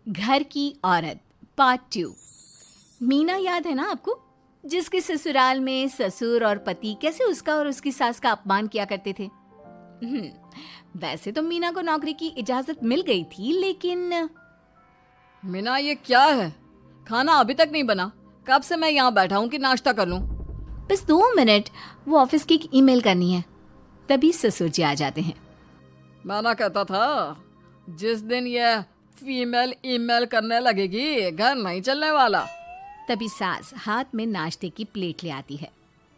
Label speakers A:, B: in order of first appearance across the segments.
A: घर की औरत पार्ट 2। मीना याद है ना आपको, जिसके ससुराल में ससुर और पति कैसे उसका और उसकी सास का अपमान किया करते थे। वैसे तो मीना को नौकरी की इजाजत मिल गई थी, लेकिन
B: मीना, ये क्या है? खाना अभी तक नहीं बना। कब से मैं यहाँ बैठा हूँ कि नाश्ता कर लूँ।
A: बस 2 मिनट, वो ऑफिस की एक ईमेल करनी है। तभी ससुर जी आ जाते हैं।
B: मैंने कहता था जिस दिन ये फीमेल ईमेल करने लगेगी घर नहीं चलने वाला।
A: तभी सास हाथ में नाश्ते की प्लेट ले आती है।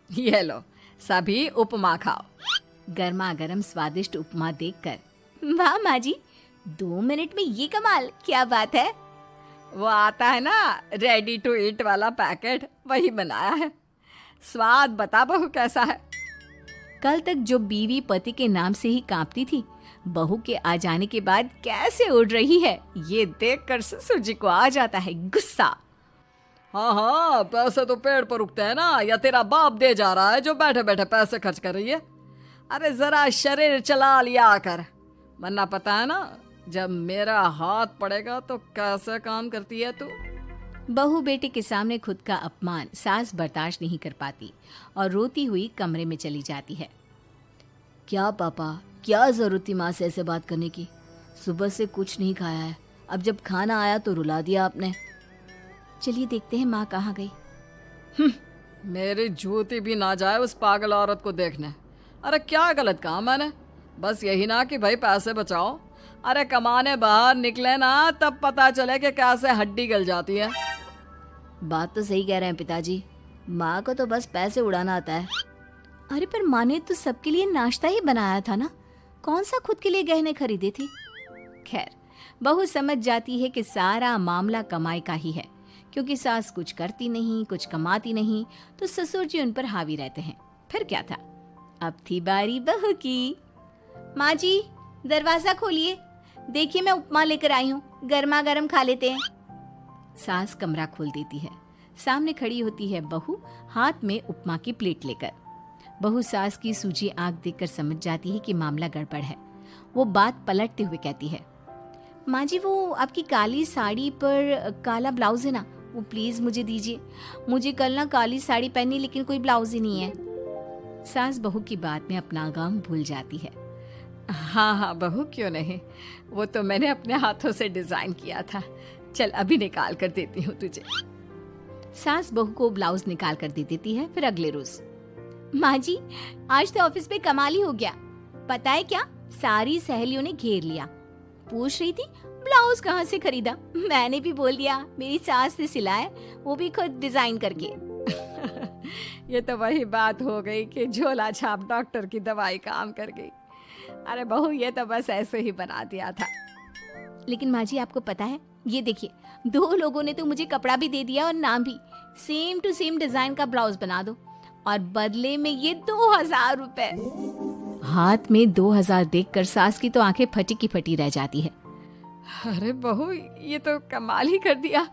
B: ये लो, सभी उपमा खाओ।
A: गर्मा गर्म स्वादिष्ट उपमा देखकर वाह माँ जी, 2 मिनट में ये कमाल, क्या बात है।
B: वो आता है ना रेडी टू ईट वाला पैकेट, वही बनाया है। स्वाद बता बहू कैसा है।
A: कल तक जो बीवी पति के नाम से ही कांपती थी, बहू के आ जाने के बाद कैसे उड़ रही है, ये देखकर ससुर जी को आ जाता है गुस्सा।
B: हाँ, पैसे तो पेड़ पर उगते हैं ना, या तेरा बाप दे जा रहा है जो बैठे बैठे पैसे खर्च कर रही है। अरे जरा शरीर चला लिया कर, वरना पता है ना जब मेरा हाथ पड़ेगा तो कैसे काम करती है तू।
A: बहू बेटे के सामने खुद का अपमान सास बर्दाश्त नहीं कर पाती और रोती हुई कमरे में चली जाती है। क्या पापा, क्या जरूरत थी माँ से ऐसे बात करने की? सुबह से कुछ नहीं खाया है, अब जब खाना आया तो रुला दिया आपने। चलिए देखते हैं माँ कहाँ गई।
B: मेरी जूती भी ना जाए उस पागल औरत को देखने। अरे क्या गलत कहा मैंने? बस यही ना कि भाई पैसे बचाओ। अरे कमाने बाहर निकले ना तब पता चले कि कैसे हड्डी गल जाती है।
A: बात तो सही कह रहे हैं पिताजी, माँ को तो बस पैसे उड़ाना आता है। अरे पर माँ ने तो सबके लिए नाश्ता ही बनाया था ना, कौन सा खुद के लिए गहने खरीदे थे। खैर, बहू समझ जाती है कि सारा मामला कमाई का ही है, क्योंकि सास कुछ करती नहीं, कुछ कमाती नहीं, तो ससुर जी उन पर हावी रहते हैं। फिर क्या था, अब थी बारी बहू की। माँ जी, दरवाजा खोलिए, देखिए मैं उपमा लेकर आई हूँ, गर्मा गर्म खा लेते हैं। सास कमरा खोल देती है। सामने खड़ी होती है बहू, हाथ में उपमा की प्लेट लेकर। बहू सास की सूजी आंख देखकर समझ जाती है कि मामला गड़बड़ है। वो बात पलटते हुए कहती है, माँ जी वो आपकी काली साड़ी पर काला ब्लाउज है ना, वो प्लीज मुझे दीजिए। मुझे कल ना काली साड़ी पहनी, लेकिन कोई ब्लाउज ही नहीं है। सास बहू की बात में अपना गम भूल जाती है।
B: हाँ हाँ बहू, क्यों नहीं, वो तो मैंने अपने हाथों से डिजाइन किया था। चल अभी निकाल कर देती हूँ तुझे।
A: सास बहू को ब्लाउज निकाल कर दे देती है। फिर अगले रोज, माँ जी आज तो ऑफिस पे कमाल ही हो गया। पता है क्या, सारी सहेलियों ने घेर लिया, पूछ रही थी ब्लाउज कहाँ से खरीदा। मैंने भी बोल दिया मेरी सास ने सिलाया, वो भी खुद डिजाइन करके।
B: ये तो वही बात हो गई कि झोला छाप डॉक्टर की दवाई काम कर गई। अरे बहू, ये तो बस ऐसे ही बना दिया था।
A: लेकिन माँ जी आपको पता है, ये देखिए 2 लोगों ने तो मुझे कपड़ा भी दे दिया और नाम भी, सेम टू सेम डिजाइन का ब्लाउज बना दो, और बदले में ये 2000 रुपए। हाथ में 2000 देखकर सास की तो आंखें फटी की फटी रह जाती है।
B: अरे बहू, ये तो कमाल ही कर दिया।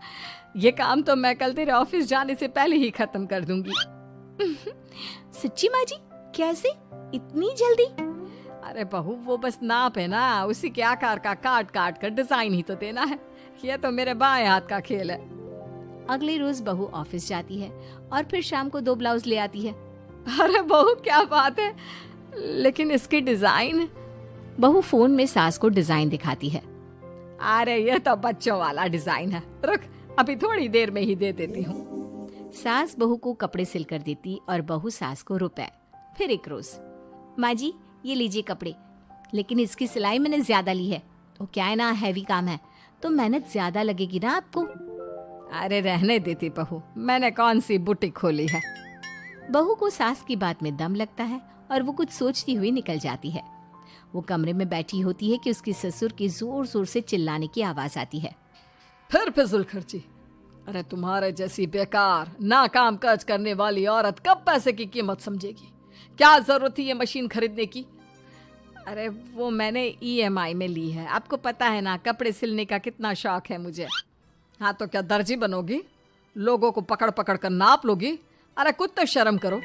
B: ये काम तो मैं कल तेरे ऑफिस जाने से पहले ही खत्म कर दूंगी।
A: सच्ची माँ जी? कैसे, इतनी जल्दी?
B: अरे बहू, वो बस नाप है ना, उसी के आकार का काट काट कर डिजाइन ही तो देना है। ये तो मेरे बाएं हाथ का खेल है।
A: अगले रोज बहू ऑफिस जाती है और फिर शाम को 2 ब्लाउज ले आती है।
B: अरे बहू, क्या बात है, लेकिन इसकी डिजाइन।
A: बहू फोन में सास को डिजाइन दिखाती है।
B: अरे ये तो बच्चों वाला डिजाइन है, रुक अभी थोड़ी देर में ही दे देती हूँ।
A: सास बहू को कपड़े सिल कर देती और बहू सास को रुपए। फिर एक रोज, माँ जी ये लीजिए कपड़े, लेकिन इसकी सिलाई मैंने ज्यादा ली है। तो क्या है ना, हैवी काम है तो मेहनत ज्यादा लगेगी ना आपको।
B: अरे रहने देती बहू, मैंने कौन सी बुटीक खोली है।
A: बहू को सास की बात में दम लगता है और वो कुछ सोचती हुई निकल जाती है। वो कमरे में बैठी होती है कि उसके ससुर की जोर जोर से चिल्लाने की आवाज आती है।
B: फिर फिजूल खर्ची। अरे तुम्हारे जैसी बेकार नाकाम काज करने वाली औरत कब पैसे की कीमत समझेगी। क्या जरूरत थी ये मशीन खरीदने की? अरे वो मैंने EMI में ली है, आपको पता है ना कपड़े सिलने का कितना शौक है मुझे। हाँ तो क्या दर्जी बनोगी, लोगों को पकड़ पकड़ कर नाप लोगी? अरे कुछ तो शर्म करो।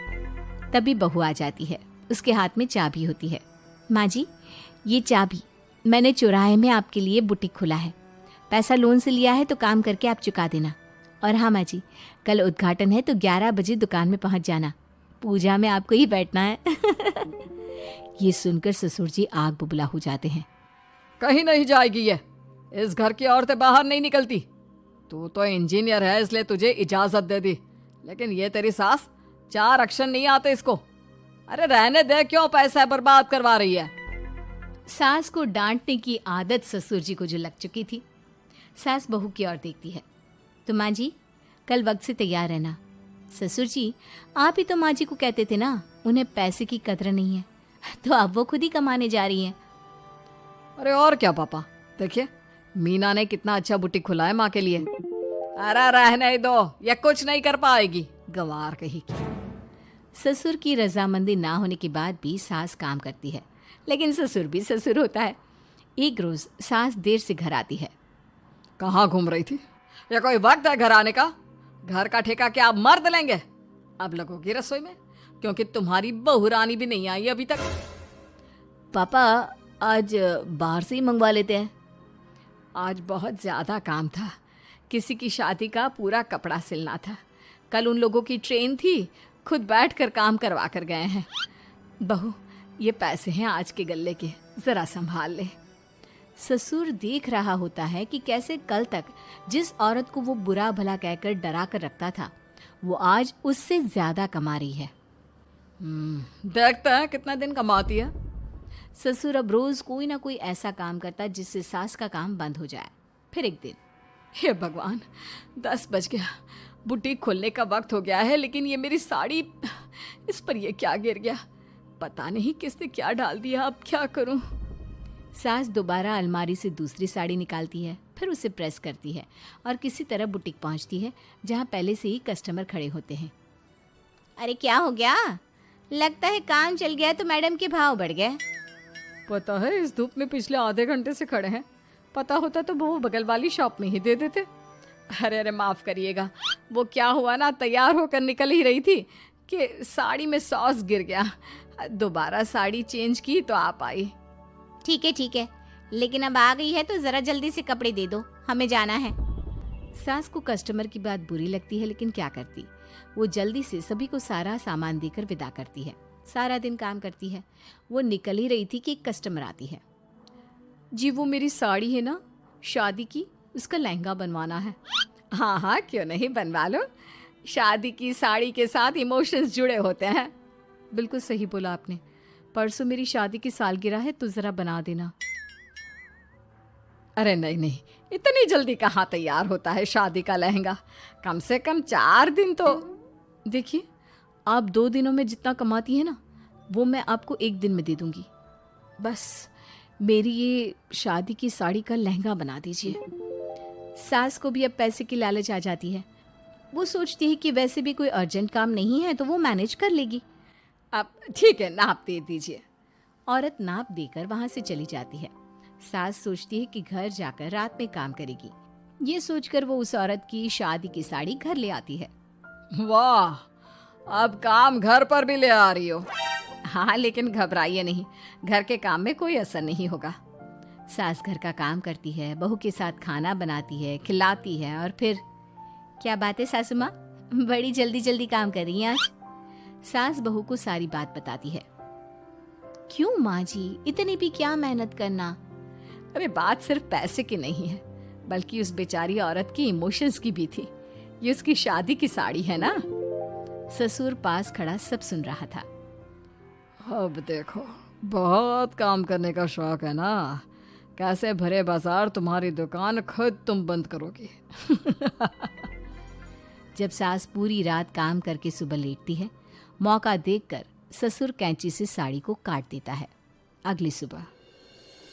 A: तभी बहू आ जाती है, उसके हाथ में चाबी होती है। माँ जी ये चाबी, मैंने चौराहे में आपके लिए बुटीक खुला है, पैसा लोन से लिया है तो काम करके आप चुका देना। और हाँ माँ जी, कल उद्घाटन है तो 11 बजे दुकान में पहुँच जाना, पूजा में आपको ही बैठना है। ये सुनकर ससुर जी आग बुबला हो जाते हैं।
B: कहीं नहीं जाएगी ये, इस घर की औरतें बाहर नहीं निकलती। तू तो इंजीनियर है इसलिए तुझे इजाजत दे दी, लेकिन ये तेरी सास 4 अक्षर नहीं आते इसको। अरे रहने दे, क्यों पैसा बर्बाद करवा रही है।
A: सास को डांटने की आदत ससुर जी को जो लग चुकी थी। सास बहू की ओर देखती है। तो माँ जी कल वक्त से तैयार रहना। ससुर जी आप ही तो माँ जी को कहते थे ना उन्हें पैसे की कदर नहीं है, तो अब वो खुद ही कमाने जा रही हैं।
B: अरे और क्या पापा, देखिए मीना ने कितना अच्छा बुटीक खुला है माँ के लिए। अरे रहने दो, ये कुछ नहीं कर पाएगी, गंवार कहीं की।
A: ससुर की रजामंदी ना होने के बाद भी सास काम करती है, लेकिन ससुर भी ससुर होता है। एक रोज सास देर से घर आती है।
B: कहाँ घूम रही थी? या कोई वक्त है घर आने का? घर का ठेका क्या आप मर्द लेंगे? अब लगोगी रसोई में, क्योंकि तुम्हारी बहू रानी भी नहीं आई अभी तक।
A: पापा आज बाहर से ही मंगवा लेते हैं।
B: आज बहुत ज़्यादा काम था, किसी की शादी का पूरा कपड़ा सिलना था। कल उन लोगों की ट्रेन थी, खुद बैठकर काम करवा कर गए हैं। बहू ये पैसे हैं आज के गल्ले के, ज़रा संभाल ले।
A: ससुर देख रहा होता है कि कैसे कल तक जिस औरत को वो बुरा भला कहकर डरा कर रखता था वो आज उससे ज्यादा कमा रही है।
B: देखते हैं कितना दिन कमाती है।
A: ससुर अब रोज कोई ना कोई ऐसा काम करता जिससे सास का काम बंद हो जाए। फिर एक दिन,
B: हे भगवान 10 बज गया, बुटीक खोलने का वक्त हो गया है, लेकिन ये मेरी साड़ी, इस पर ये क्या गिर गया? पता नहीं किसने क्या डाल दिया, अब क्या करूं?
A: सास दोबारा अलमारी से दूसरी साड़ी निकालती है, फिर उसे प्रेस करती है और किसी तरह बुटीक पहुंचती है जहां पहले से ही कस्टमर खड़े होते हैं। अरे क्या हो गया? लगता है काम चल गया तो मैडम के भाव बढ़ गए।
B: पता है इस धूप में पिछले आधे घंटे से खड़े हैं, पता होता तो वो बगल वाली शॉप में ही दे देते। अरे अरे माफ़ करिएगा, वो क्या हुआ ना, तैयार होकर निकल ही रही थी कि साड़ी में सॉस गिर गया। दोबारा साड़ी चेंज की तो आप आई।
A: ठीक है, लेकिन अब आ गई है तो ज़रा जल्दी से कपड़े दे दो, हमें जाना है। सास को कस्टमर की बात बुरी लगती है, लेकिन क्या करती, वो जल्दी से सभी को सारा सामान देकर विदा करती है। सारा दिन काम करती है। वो निकल ही रही थी कि एक कस्टमर आती है।
B: जी वो मेरी साड़ी है ना शादी की, उसका लहंगा बनवाना है। हाँ हाँ क्यों नहीं, बनवा लो। शादी की साड़ी के साथ इमोशंस जुड़े होते हैं। बिल्कुल सही बोला आपने, परसों मेरी शादी की सालगिरह है तो ज़रा बना देना। अरे नहीं, इतनी जल्दी कहाँ तैयार होता है शादी का लहंगा, कम से कम 4 दिन तो। देखिए आप 2 दिनों में जितना कमाती है ना वो मैं आपको 1 दिन में दे दूंगी। बस मेरी ये शादी की साड़ी का लहंगा बना दीजिए।
A: सास को भी अब पैसे की लालच आ जाती है। वो सोचती है कि वैसे भी कोई अर्जेंट काम नहीं है तो वो मैनेज कर लेगी।
B: अब ठीक है, नाप दे दीजिए।
A: औरत नाप देकर वहां से चली जाती है। सास सोचती है कि घर जाकर रात में काम करेगी। ये सोचकर वो उस औरत की शादी की साड़ी घर ले आती है।
B: वाह, अब काम घर पर भी ले आ रही हो।
A: हाँ लेकिन घबराइए नहीं, घर के काम में कोई असर नहीं होगा। सास घर का काम करती है, बहू के साथ खाना बनाती है, खिलाती है और फिर। क्या बात है सासू माँ, बड़ी जल्दी जल्दी काम कर रही हैं आज। सास बहू को सारी बात बताती है। क्यों माँ जी, इतनी भी क्या मेहनत करना?
B: अरे बात सिर्फ पैसे की नहीं है, बल्कि उस बेचारी औरत की इमोशंस की भी थी। ये उसकी शादी की साड़ी है ना।
A: ससुर पास खड़ा सब सुन रहा था।
B: अब देखो, बहुत काम करने का शौक है ना, कैसे भरे बाजार तुम्हारी दुकान खुद तुम बंद करोगी।
A: जब सास पूरी रात काम करके सुबह लेटती है, मौका देखकर ससुर कैंची से साड़ी को काट देता है। अगली सुबह,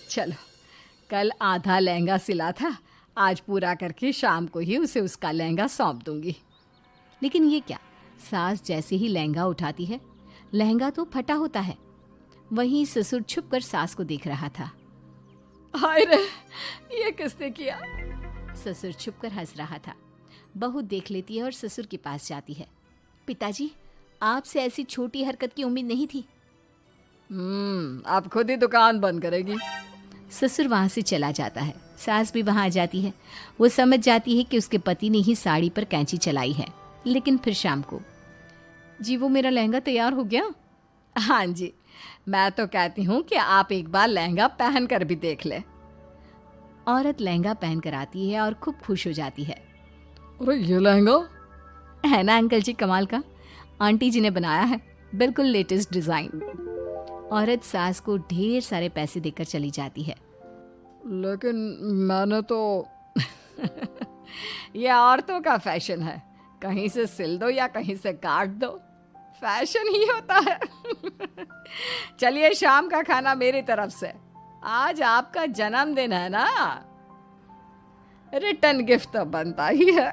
B: चलो कल आधा लहंगा सिला था, आज पूरा करके शाम को ही उसे उसका लहंगा सौंप दूंगी।
A: लेकिन ये क्या, सास जैसे ही लहंगा उठाती है, लहंगा तो फटा होता है। वहीं ससुर छुपकर सास को देख रहा था।
B: हाय रे, ये किसने किया?
A: ससुर छुपकर हंस रहा था। बहू देख लेती है और ससुर के पास जाती है। पिताजी, आपसे ऐसी छोटी हरकत की उम्मीद नहीं थी।
B: आप खुद ही दुकान बंद करेगी।
A: ससुर वहां से चला जाता है। सास भी वहां आ जाती है। वो समझ जाती है कि उसके पति ने ही साड़ी पर कैंची चलाई है। लेकिन फिर शाम को, जी वो मेरा लहंगा तैयार हो गया?
B: हाँ जी, मैं तो कहती हूँ कि आप एक बार लहंगा पहन कर भी देख ले।
A: औरत लहंगा पहन कर आती है और खूब खुश हो जाती है।
B: अरे ये लहंगा
A: है ना अंकल जी कमाल का, आंटी जी ने बनाया है, बिल्कुल लेटेस्ट डिजाइन। औरत सास को ढेर सारे पैसे देकर चली जाती है।
B: लेकिन मैंने तो ये औरतों का फैशन है, कहीं से सिल दो या कहीं से काट दो, फैशन ही होता है। चलिए शाम का खाना मेरी तरफ से, आज आपका जन्मदिन है ना, रिटर्न गिफ्ट तो बनता ही है।